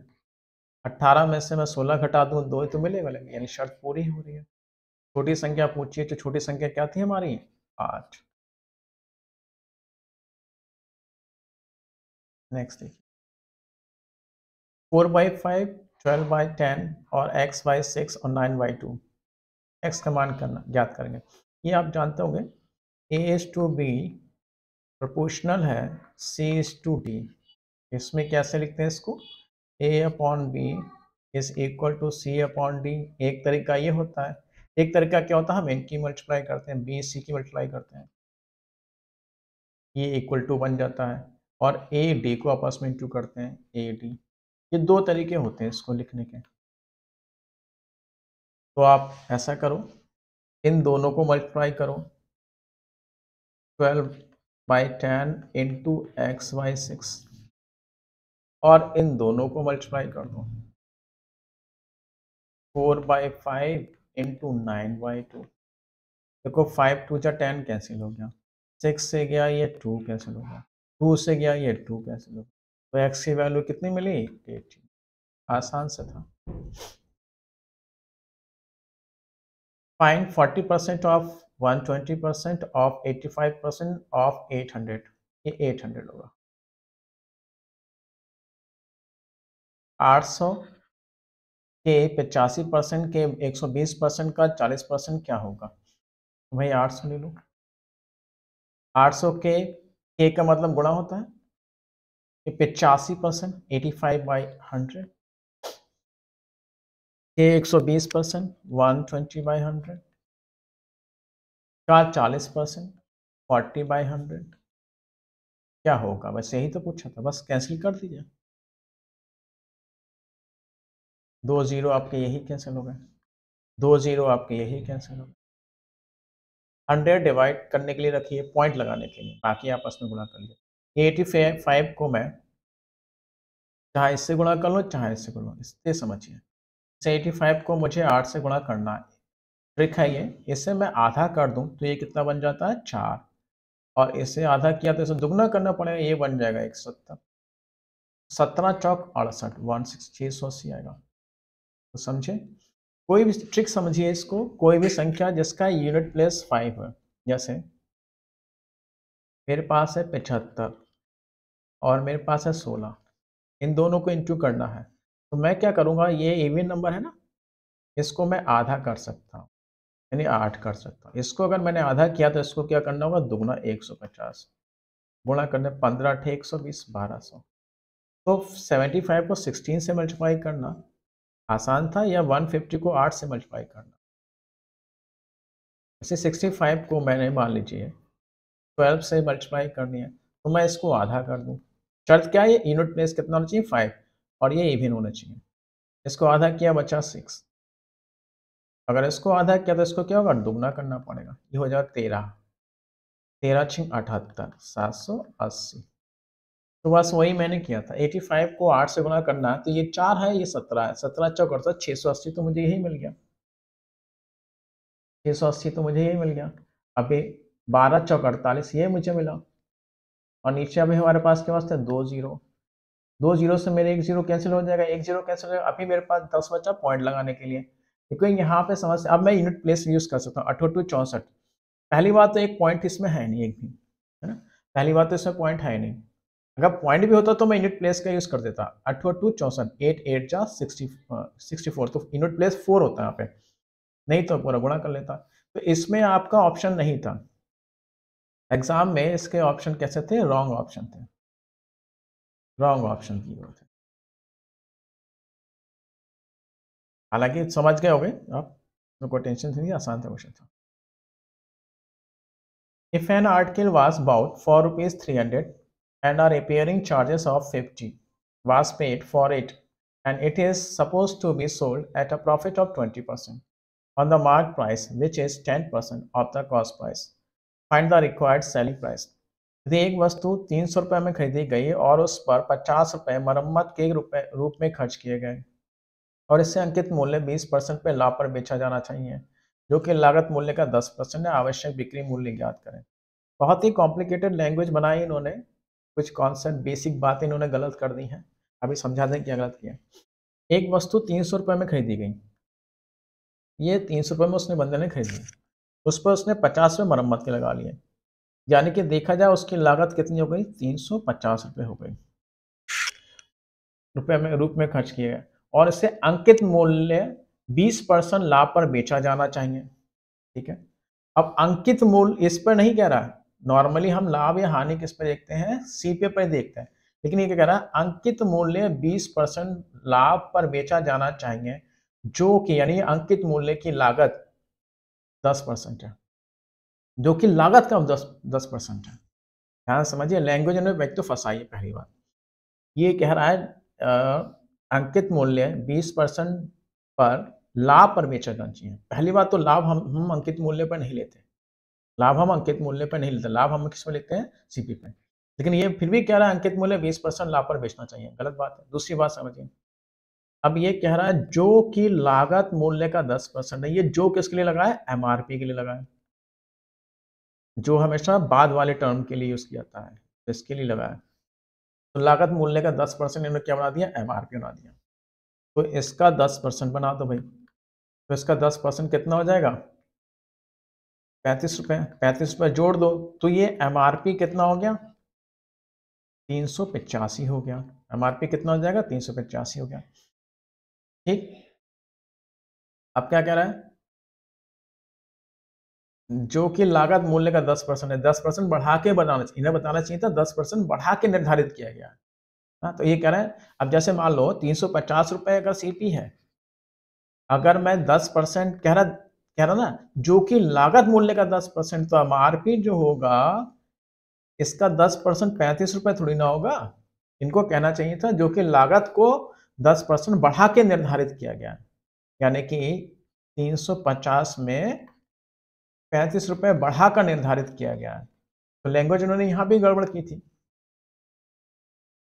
18 में से मैं 16 घटा दूं 2 तो मिलेगा, लेकिन यानी शर्त पूरी हो रही है। छोटी संख्या पूछिए, तो छोटी संख्या क्या थी हमारी? 8। नेक्स्ट देखिए, 4/5, 12/10 और x/6 और 9/2 x का मान करना ज्ञात करेंगे। ये आप जानते होंगे, a:b प्रोपोर्शनल है c:d। इसमें कैसे लिखते हैं इसको? a/b is equal to c/d। एक तरीका ये होता है, एक तरीका क्या होता है, हम इनकी मल्टीप्लाई करते हैं, b c की मल्टीप्लाई करते हैं, ये इक्वल टू बन जाता है, और a d को आपस में इंटू करते हैं, a d। ये दो तरीके होते हैं इसको लिखने के। तो आप ऐसा करो, इन दोनों को मल्टीप्लाई करो, 12/10 इंटू x/6, और इन दोनों को मल्टीप्लाई कर दो, 4/5 इंटू 9/2। देखो 5 2 जा 10 कैंसिल हो गया, 6 से गया ये 2 कैंसिल हो गया, 2 से गया ये 2 कैंसिल हो गया, तो x की वैल्यू कितनी मिली? 18। आसान से था। Find 40% of 120% of 85% of 800। ये 800 होगा। 800 के 85% के 120% का 40% क्या होगा? भाई 800 ले लो। 800 के का मतलब गुणा होता है, ये 85%, 85/100 के 120%, 120/100 का 40%, 40/100 क्या होगा? बस यही तो पूछा था, बस कैंसिल कर दीजिए। 2 जीरो आपके यही कैंसिल हो गए, 2 जीरो आपके यही कैंसिल हो गए। 100 डिवाइड करने के लिए रखिए, पॉइंट लगाने के लिए, बाकी आपस में गुणा कर लीजिए। 85 को मैं चाहे इससे गुणा कर लो चाहे इससे गुणा, इससे समझिए। इसे 85 को मुझे 8 से गुणा करना है। ट्रिक है ये, इसे मैं आधा कर दूं तो ये कितना बन जाता है? 4, और इसे आधा किया तो इसे दुगना करना पड़ेगा, ये बन जाएगा 170। 17 चौक 68, 160 आएगा। तो समझे? कोई भी ट्रिक समझिए इसको, कोई भी संख्या जिसका यूनिट प्लेस 5 है, जैसे मेरे पास है 75 और मेरे पास है 16, इन दोनों को इंटू करना है, तो मैं क्या करूंगा, ये इवन नंबर है ना, इसको मैं आधा कर सकता हूँ, यानी 8 कर सकता हूँ। इसको अगर मैंने आधा किया तो इसको क्या करना होगा? दुगना 150, गुणा करने 15 अठे 120, 1200। तो 75 को 16 से मल्टीप्लाई करना आसान था, या 150 को 8 से मल्टीप्लाई करना। जैसे 65 को मैंने मान लीजिए 12 से मल्टीप्लाई करनी है, तो मैं इसको आधा कर दूं। शर्त क्या है? ये यूनिट प्लेस कितना होना चाहिए? 5, और ये इवन होना चाहिए। इसको आधा किया बचा 6, अगर इसको आधा किया तो इसको क्या होगा? दुगना करना पड़ेगा, ये हो जाएगा 13, 13 छिंग 78, 780। तो बस वही मैंने किया था, 85 को 8 से गुणा करना है, तो ये 4 है, ये 17 है, 17 चौक 68, 680 तो मुझे यही मिल गया, 680 तो मुझे यही मिल गया। अभी 12 चौक 48, ये मुझे मिला, और नीचे अभी हमारे पास के वास्ते 2 जीरो, 2 जीरो से मेरे 1 जीरो कैंसिल हो जाएगा, 1 जीरो कैंसिल हो जाएगा। अभी मेरे पास 10 बचा पॉइंट लगाने के लिए, क्योंकि यहाँ पे समस्या, अब मैं यूनिट प्लेस यूज कर सकता हूँ, 8 64। पहली बात तो एक पॉइंट इसमें है नहीं एक भी, है ना, पहली बात तो इसमें पॉइंट है नहीं। अगर पॉइंट भी होता तो मैं यूनिट प्लेस का यूज कर देता। 8 2 64, 8 8 जा 64, तो यूनिट प्लेस 4 होता है यहाँ पे, नहीं तो पूरा गुणा कर लेता। तो इसमें आपका ऑप्शन नहीं था, एग्जाम में इसके ऑप्शन कैसे थे, रॉन्ग ऑप्शन थे, रॉन्ग ऑप्शन दिए हुए थे। हालांकि समझ गए होगे आप, तो कोई टेंशन नहीं, आसान था क्वेश्चन था। If an article was bought for rupees 300 and a repairing charges of 50 was paid for it, and it is supposed to be sold at a profit of 20% on the market price, which is 10% of the cost price, find the required selling price। यदि एक वस्तु 300 रुपये में खरीदी गई और उस पर 50 रुपये मरम्मत के रूप में खर्च किए गए और इससे अंकित मूल्य 20% पे लाभ पर बेचा जाना चाहिए, जो कि लागत मूल्य का 10% है, आवश्यक बिक्री मूल्य ज्ञात करें। बहुत ही कॉम्प्लिकेटेड लैंग्वेज बनाई इन्होंने, कुछ कॉन्सेप्ट बेसिक बातें इन्होंने गलत कर दी हैं, अभी समझा दें क्या गलत किया। एक वस्तु 300 रुपये में खरीदी गई, ये 300 रुपये में उसने बंदे ने खरीदी, उस पर उसने 50 रुपये मरम्मत के लगा लिए, यानी कि देखा जाए उसकी लागत कितनी हो गई, 350 रुपये हो गई, रुपये में रूप में खर्च किए गए, और इसे अंकित मूल्य 20% लाभ पर बेचा जाना चाहिए। ठीक है, अब अंकित मूल्य इस पर नहीं कह रहा है, नॉर्मली हम लाभ या हानि किस पे देखते हैं, सीपीए पर देखते हैं, लेकिन ये क्या कह रहा है, अंकित मूल्य 20% लाभ पर बेचा जाना चाहिए, जो कि यानी अंकित मूल्य की लागत 10% है, जो कि लागत का 10% है। ध्यान समझिए, लैंग्वेज ने व्यक्ति तो फंसाई है। पहली बात ये कह रहा है अंकित मूल्य 20% पर लाभ पर बेचा जाना चाहिए। पहली बात तो लाभ हम अंकित मूल्य पर नहीं लेते, लाभ हम अंकित मूल्य पर नहीं लेते, लाभ हम किस में लेते हैं, सीपी पे। लेकिन ये फिर भी कह रहा है अंकित मूल्य 20% लाभ पर बेचना चाहिए, गलत बात है। दूसरी बात समझिए, अब ये कह रहा है जो कि लागत मूल्य का 10% है, ये जो किसके लिए लगा है, एमआरपी के लिए लगा है, जो हमेशा बाद वाले टर्म के लिए यूज किया जाता है, तो इसके लिए लगा है। तो लागत मूल्य का 10% इन्होंने क्या बना दिया, एमआरपी बना दिया, तो इसका 10% बना दो भाई, तो इसका 10% कितना हो जाएगा, 35 रुपये, 35 रुपये जोड़ दो, तो ये एमआरपी कितना हो गया, 385 हो गया। एमआरपी कितना हो जाएगा, 385 हो गया। ठीक, अब क्या कह रहा है, जो कि लागत मूल्य का 10% है, 10% बढ़ा के बनाना चाहिए, इन्हें बताना चाहिए था 10% बढ़ा के निर्धारित किया गया है। हाँ, तो ये कह रहा है, अब जैसे मान लो 350 रुपये अगर सीपी है, अगर मैं 10% कह रहा ना, जो कि लागत मूल्य का 10%, तो एमआरपी जो होगा इसका 10% 35 रुपये थोड़ी ना होगा, इनको कहना चाहिए था जो कि लागत को 10% बढ़ा के निर्धारित किया गया, यानी कि 350 में 35 रुपये बढ़ाकर निर्धारित किया गया है। तो लैंग्वेज उन्होंने यहाँ भी गड़बड़ की थी।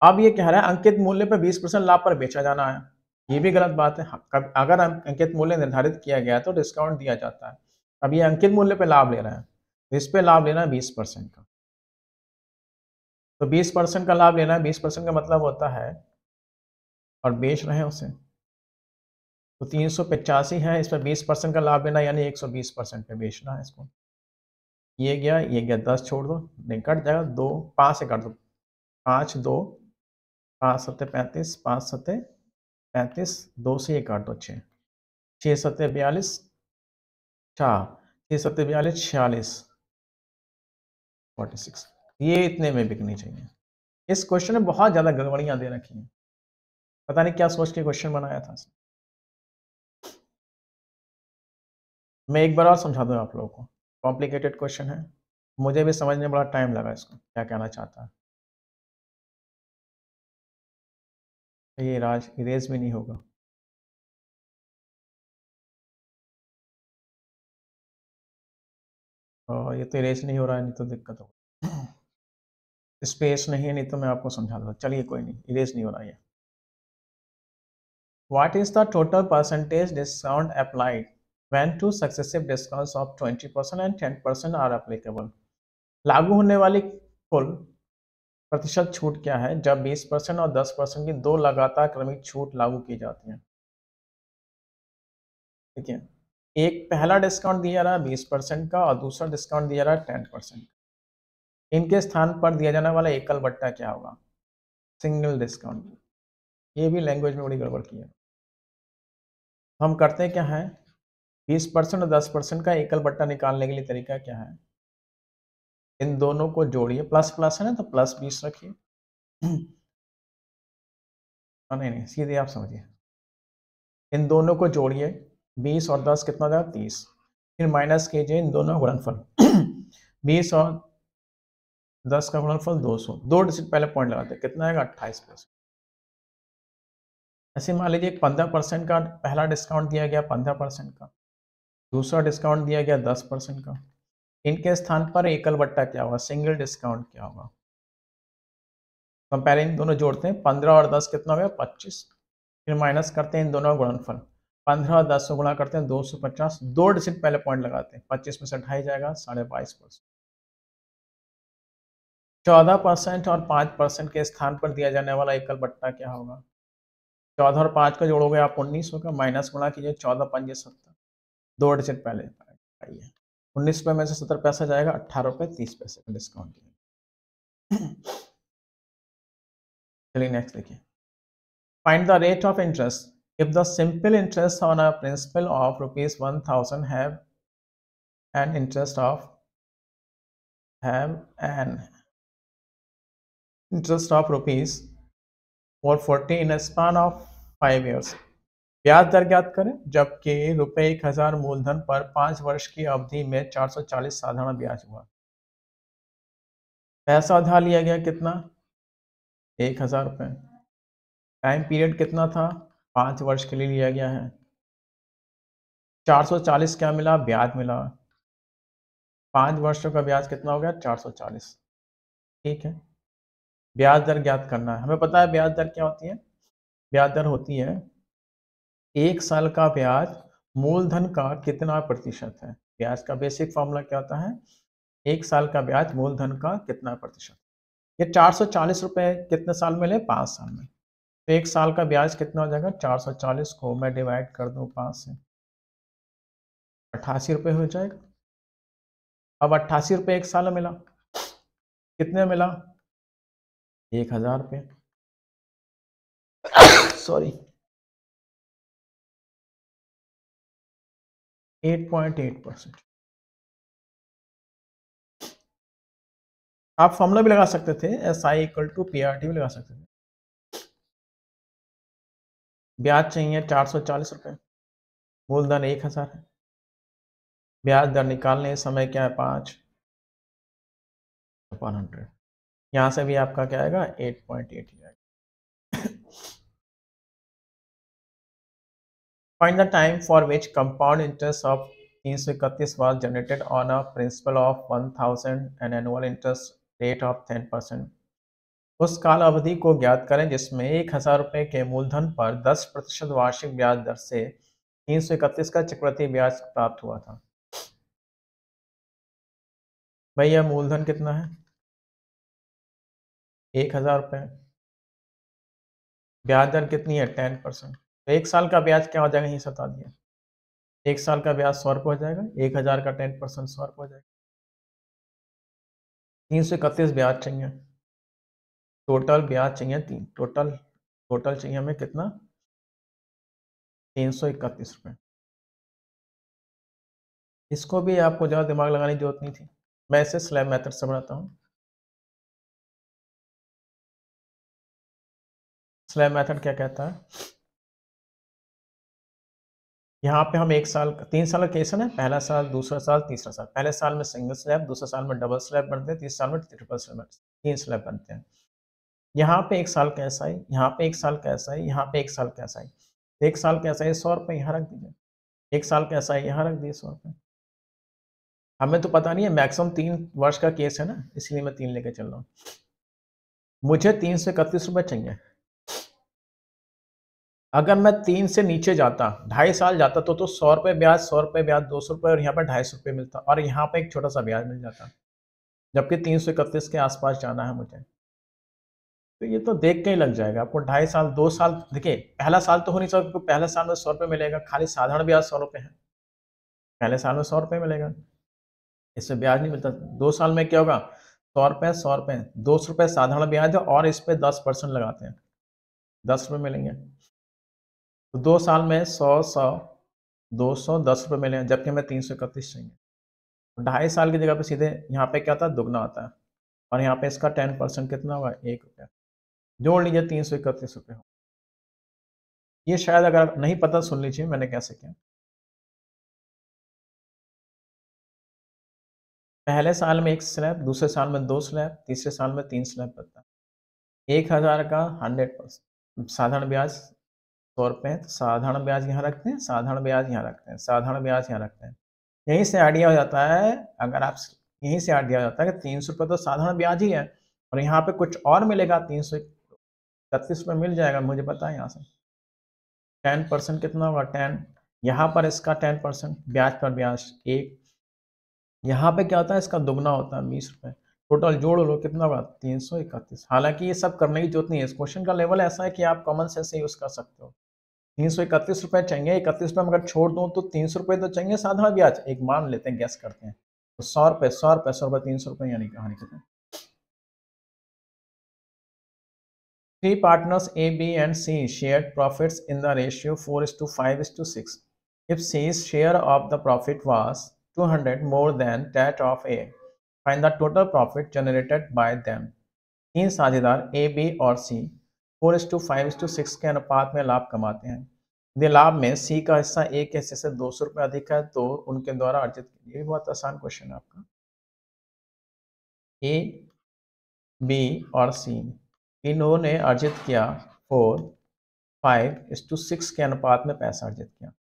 अब ये कह रहा है अंकित मूल्य पर 20% लाभ पर बेचा जाना है, ये भी गलत बात है। अगर अंकित मूल्य निर्धारित किया गया तो डिस्काउंट दिया जाता है, अब ये अंकित मूल्य पे लाभ ले रहा है, तो इस पे लाभ लेना है 20% का, तो 20% का लाभ लेना है, 20% का मतलब होता है, और बेच रहे हैं उसे, तो 385 है, इस पर 20% का लाभ लेना यानी 120% पे बेचना है इसको। ये गया 10 छोड़ दो, नहीं कट जाएगा, 2 5 से काट दो, 5 2 5 7 35, 5 7 35, 2 से ये काट दो 6, 6 7 42, 6 7 42 46, 46, ये इतने में बिकनी चाहिए। इस क्वेश्चन में बहुत ज़्यादा गड़बड़ियाँ दे रखी हैं, पता नहीं क्या सोच के क्वेश्चन बनाया था। मैं एक बार और समझा दूँ आप लोगों को, कॉम्प्लिकेटेड क्वेश्चन है, मुझे भी समझने में बड़ा टाइम लगा इसको, क्या कहना चाहता है। ये राज इरेज भी नहीं होगा, और ये तो इरेज नहीं हो रहा है, नहीं तो दिक्कत होगा। स्पेस नहीं है, नहीं तो मैं आपको समझा दूँगा, चलिए कोई नहीं, इरेज नहीं हो रहा है। What is the total percentage discount applied when two successive discounts of 20% and 10% are applicable? लागू होने वाली कुल प्रतिशत छूट क्या है जब 20% और 10% की दो लगातार क्रमिक छूट लागू की जाती है। ठीक है, एक पहला डिस्काउंट दिया जा रहा है 20% का और दूसरा डिस्काउंट दिया जा रहा है 10%। इनके स्थान पर दिया जाने वाला एकल बट्टा क्या होगा? सिंगल डिस्काउंट, ये भी लैंग्वेज में बड़ी गड़बड़ की है। हम करते क्या है, 20% और 10% का एकल बट्टा निकालने के लिए तरीका क्या है, इन दोनों को जोड़िए, प्लस प्लस है ना तो प्लस 20 रखिए। नहीं नहीं, सीधे आप समझिए, इन दोनों को जोड़िए, 20 और 10 कितना हो जाएगा 30, फिर माइनस कीजिए इन दोनों गुणनफल। 20 और 10 का गुणनफल 200, 2 डिजिट पहले पॉइंट लगाते हैं, कितना आएगा 28%। ऐसे मान लीजिए 15% का पहला डिस्काउंट दिया गया, 15% का दूसरा डिस्काउंट दिया गया 10% का, इनके स्थान पर एकल बट्टा क्या होगा, सिंगल डिस्काउंट क्या होगा। कंपेयरिंग दोनों जोड़ते हैं, 15 और 10 कितना हो गया 25, फिर माइनस करते हैं इन दोनों गुणनफल, 15 और 10 से गुणा करते हैं 250, 2 डिजिट पहले पॉइंट लगाते हैं, 25 में से 28 जाएगा 22.5%। 14% और 5% के स्थान पर दिया जाने वाला एकल बट्टा क्या होगा, 14 और 5 का जोड़ोगे आप 19 होगा, माइनस गुणा कीजिए 14 5 70, 2 डिजिट पहले आइए, 19 रुपये में से 70 पैसा जाएगा, 18 रुपये 30 पैसे का डिस्काउंट। चलिए नेक्स्ट देखिए, find the rate of interest if the simple interest on a principal of rupees 1000 have an interest of rupees 440 in a span of 5 years। ब्याज दर ज्ञात करें जबकि रुपए 1000 मूलधन पर 5 वर्ष की अवधि में 440 साधारण ब्याज हुआ। पैसा उधार लिया गया कितना, 1000 रुपये, टाइम पीरियड कितना था, 5 वर्ष के लिए लिया गया है, 440 क्या मिला, ब्याज मिला, 5 वर्षों का ब्याज कितना हो गया 440। ठीक है, ब्याज दर ज्ञात करना है, हमें पता है ब्याज दर क्या होती है, ब्याज दर होती है 1 साल का ब्याज मूलधन का कितना प्रतिशत है। ब्याज का बेसिक फॉर्मूला क्या होता है, 1 साल का ब्याज मूलधन का कितना प्रतिशत। ये 440 रुपये कितने साल में ले, 5 साल में, तो 1 साल का ब्याज कितना हो जाएगा, 440 को मैं डिवाइड कर दूं 5 से, 88 रुपये हो जाएगा। अब 88 रुपये 1 साल में मिला, कितने मिला, 1000 रुपये, सॉरी 8.8%। आप फॉर्मूला भी लगा सकते थे, SI इक्वल टू PRT भी लगा सकते थे। ब्याज चाहिए 440 रुपये, मूलधन 1000 है, ब्याज दर निकालने समय क्या है 5/100, यहाँ से भी आपका क्या आएगा 8.8 आएगा। Find the time for which compound interest of 331 was generated on a principal of 1000 and annual interest rate of 10%। उस काल अवधि को ज्ञात करें जिसमें 1000 रुपये के मूलधन पर 10% वार्षिक ब्याज दर से 331 का चक्रवृद्धि ब्याज प्राप्त हुआ था। भैया मूलधन कितना है 1000 रुपये, ब्याज दर कितनी है 10%, तो 1 साल का ब्याज क्या हो जाएगा, ये बता दिया, 1 साल का ब्याज 100 रुपये हो जाएगा, 1000 का 10% 100 रुपये हो जाएगा, 331 ब्याज चाहिए, टोटल ब्याज चाहिए टोटल चाहिए हमें कितना 331 रुपये। इसको भी आपको ज़्यादा दिमाग लगाने की जरूरत नहीं थी, मैं इसे स्लैब मेथड से बनाता हूँ। स्लैब मेथड क्या कहता है, यहाँ पे हम 1 साल 3 साल का केस है ना, पहला साल दूसरा साल तीसरा साल, पहले साल में सिंगल स्लैब, दूसरे साल में डबल स्लैब बनते हैं, तीसरे साल में ट्रिपल स्लैब, 3 स्लैब बनते हैं। यहाँ पे 1 साल का SI, यहाँ पे 1 साल का SI, यहाँ पे 1 साल का SI, 1 साल का SI 100 रुपये यहाँ रख दीजिए, 1 साल का SI यहाँ रख दिए 100 रुपये। हमें तो पता नहीं है, मैक्सिमम 3 वर्ष का केस है ना, इसलिए मैं 3 लेके चल रहा हूँ। मुझे 331 रुपये चाहिए, अगर मैं 3 से नीचे जाता 2.5 साल जाता तो 100 रुपये ब्याज 200 रुपये और यहाँ पर 250 रुपये मिलता और यहाँ पे एक छोटा सा ब्याज मिल जाता, जबकि 331 के आसपास जाना है मुझे, तो ये तो देख के ही लग जाएगा आपको। 2.5 साल 2 साल, देखिए पहला साल तो हो नहीं सकता, पहले साल में 100 रुपये मिलेगा, खाली साधारण ब्याज 100 रुपये है, पहले साल में 100 रुपये मिलेगा, इससे ब्याज नहीं मिलता। 2 साल में क्या होगा 100 रुपये 100 रुपये, 200 रुपये साधारण ब्याज है और इस पे 10% लगाते हैं, 10 रुपये मिलेंगे। तो 2 साल में 100 100 200 10 रुपये मिले, जबकि हमें 331 चाहिए। 2.5 साल की जगह पे सीधे यहाँ पे क्या होता है, दुगना आता है। और यहाँ पे इसका 10% कितना होगा, 1 रुपया। जोड़ लीजिए 331 रुपये हो। ये शायद अगर नहीं पता सुन लीजिए मैंने कैसे किया। पहले साल में 1 स्लैब, दूसरे साल में 2 स्लैब, तीसरे साल में 3 स्लैब बनता है। 1000 का 100% साधारण ब्याज 100 रुपये, तो साधारण ब्याज यहाँ रखते हैं, साधारण ब्याज यहाँ रखते हैं, साधारण ब्याज यहाँ रखते हैं। यहीं से आइडिया हो जाता है, अगर आप यहीं से आइडिया हो जाता है कि 300 रुपये तो साधारण ब्याज ही है और यहाँ पे कुछ और मिलेगा, 331 रुपये मिल जाएगा, मुझे पता है यहाँ से। 10% कितना होगा, 10, यहाँ पर इसका 10% ब्याज पर ब्याज 1, यहाँ पे क्या होता है, इसका दुगना होता है 20 रुपये। टोटल जोड़ लो कितना होगा, 331। हालांकि ये सब करने की जरूरत नहीं है, इस क्वेश्चन का लेवल ऐसा है कि आप कॉमन सेंस से यूज कर सकते हो। 331 रुपये चाहिए, 31 रुपये में अगर छोड़ दूं तो 300 रुपये तो चाहिए साधारण ब्याज, एक मान लेते हैं, गैस करते हैं। तो 100 रुपये 100 रुपये 100 रुपये 300 रुपये, यानी कहानी खत्म। 3 partners A, B and C shared profits in the ratio 4:5:6. If C's share of the profit was 200 more than that of A, find the total profit generated by them. 3 साझेदार A, B और C 4:5:6 के अनुपात में लाभ कमाते हैं। यदि लाभ में C का हिस्सा A के हिस्से से 200 रुपये अधिक है तो उनके द्वारा अर्जित, ये बहुत आसान क्वेश्चन है आपका। A, B और C इन्होंने अर्जित किया 4:5:6 के अनुपात में पैसा अर्जित किया,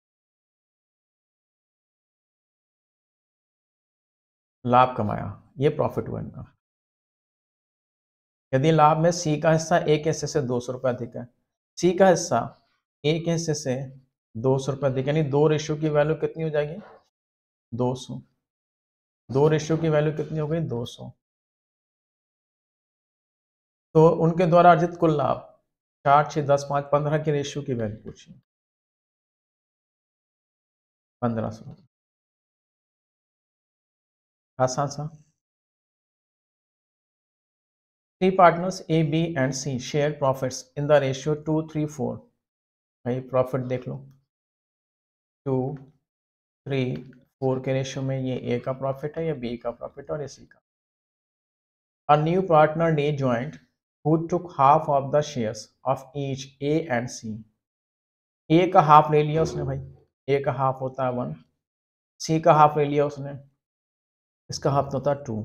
लाभ कमाया, ये प्रॉफिट हुआ इनका। यदि लाभ में सी का हिस्सा ए के हिस्से से 200 रुपये अधिक है, सी का हिस्सा ए के हिस्से से 200 रुपये अधिक, यानी 2 रेशियो की वैल्यू कितनी हो जाएगी, 200। 2 रेशियो की वैल्यू कितनी हो गई, 200। तो उनके द्वारा अर्जित कुल लाभ 4 6 10 5 15 की रेशियो की वैल्यू पूछिए, 1500। आसान सा। 3 partners A, B and C share profits in the ratio 2 3 4। भाई प्रॉफिट देख लो, 2 3 4 के रेशियो में ये A का प्रॉफिट है, ये B का प्रॉफिट और ये C का। A new partner D joined who took half of the shares of each A and C। A का हाफ ले लिया उसने भाई, A का हाफ होता है 1, C का हाफ ले लिया उसने, इसका हाफ तो होता है 2।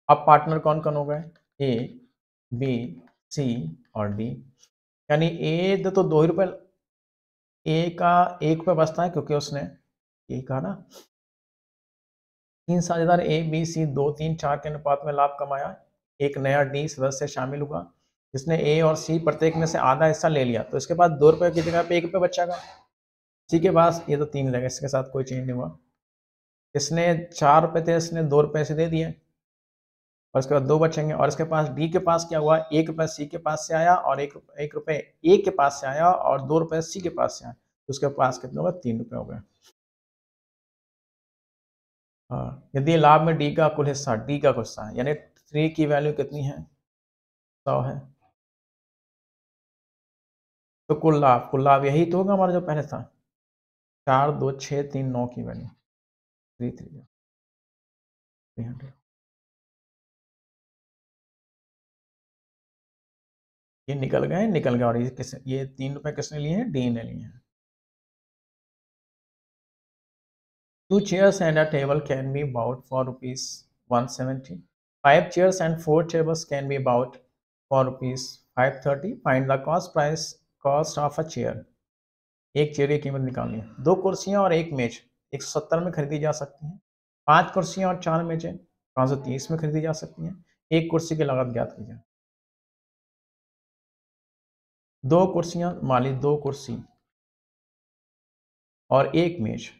अब पार्टनर कौन कौन हो गए, A, B, C और D। यानी A तो 2 ही रुपये, A का 1 रुपये बचता है क्योंकि उसने A कहा ना। 3 साझेदार A, B, C 2 3 4 के अनुपात में लाभ कमाया। एक नया D सदस्य शामिल हुआ जिसने A और C प्रत्येक में से आधा हिस्सा ले लिया, तो इसके पास 2 रुपये की जगह पे 1 रुपये बचेगा। C के पास ये तो 3 हो जाएगा, इसके साथ कोई चेंज नहीं हुआ। इसने 4 रुपये थे, इसने 2 रुपये से दे दिए और इसके बाद 2 बचेंगे। और इसके पास D के पास क्या हुआ, 1 रुपये C के पास से आया और 1 रुपये A के पास से आया और 2 रुपये C के पास से आया, तो उसके पास कितने हो गए, 3 रुपये हो गए। हाँ, यदि लाभ में D का कुल हिस्सा, D का कुल हिस्सा है, यानी 3 की वैल्यू कितनी है, 100 है, तो कुल लाभ यही तो होगा हमारा जो पहले था, 4 2 6 3 9 की वैल्यू 300। ये निकल गए और ये 3 रुपये किसने लिए हैं, D ने लिए हैं। 2 chairs and a table can be bought for rupees 170. 5 chairs and 4 tables can be bought for rupees 530. Find the cost of a chair. एक चेयर की कीमत निकालनी है। 2 कुर्सियां और एक मेज 170 में खरीदी जा सकती हैं। 5 कुर्सियां और 4 मेजें 530 में खरीदी जा सकती हैं। एक कुर्सी की लागत ज्ञात कीजिए। 2 कुर्सियां, मान ली 2 कुर्सी और एक मेज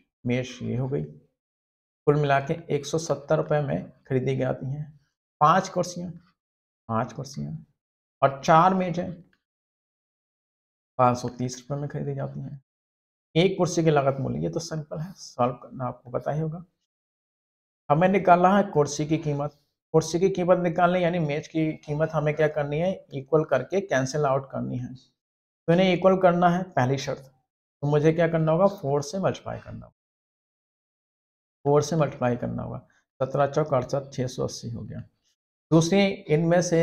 ये हो गई, कुल मिला के 170 रुपये में खरीदी जाती हैं। 5 कुर्सियां और 4 मेजें 530 रुपये में खरीदी जाती हैं। एक कुर्सी की लागत मूल्य, ये तो सिंपल है, सॉल्व करना आपको पता ही होगा। हमें निकालना है कुर्सी की कीमत, कुर्सी की कीमत निकालनी, यानी मेज की कीमत हमें क्या करनी है, इक्वल करके कैंसिल आउट करनी है। तो इन्हें इक्वल करना है पहली शर्त, तो मुझे क्या करना होगा, 4 से मल्टीप्लाई करना होगा, 4 से मल्टीप्लाई करना होगा। 17 चौक 68, 680 हो गया। दूसरी, इनमें से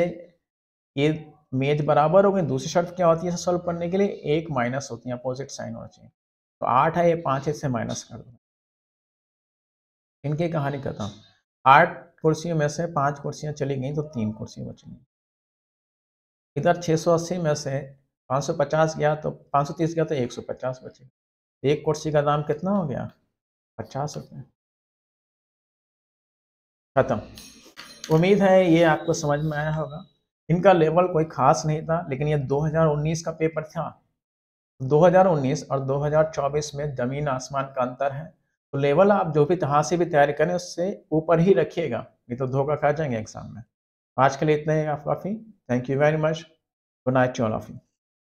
ये मेज बराबर हो गए। दूसरी शर्त क्या होती है इसे सॉल्व करने के लिए, एक माइनस होती है, अपोजिट साइन होना चाहिए। तो 8 है, ये 5 है, इससे माइनस कर दो। इनकी कहानी खत्म। 8 कुर्सियों में से 5 कुर्सियां चली गई तो 3 कुर्सियां बची। इधर 680 में से 550 गया तो 530 गया तो 150 बचे। एक कुर्सी का दाम कितना हो गया, 50 रुपये। खत्म। उम्मीद है ये आपको समझ में आया होगा। इनका लेवल कोई खास नहीं था, लेकिन ये 2019 का पेपर था। 2019 और 2024 में जमीन आसमान का अंतर है। तो लेवल आप जो भी जहाँ से भी तैयारी करें उससे ऊपर ही रखिएगा, नहीं तो धोखा खा जाएंगे एग्जाम में। आज के लिए इतना ही काफ़ी। Thank you very much. Good night to all of you.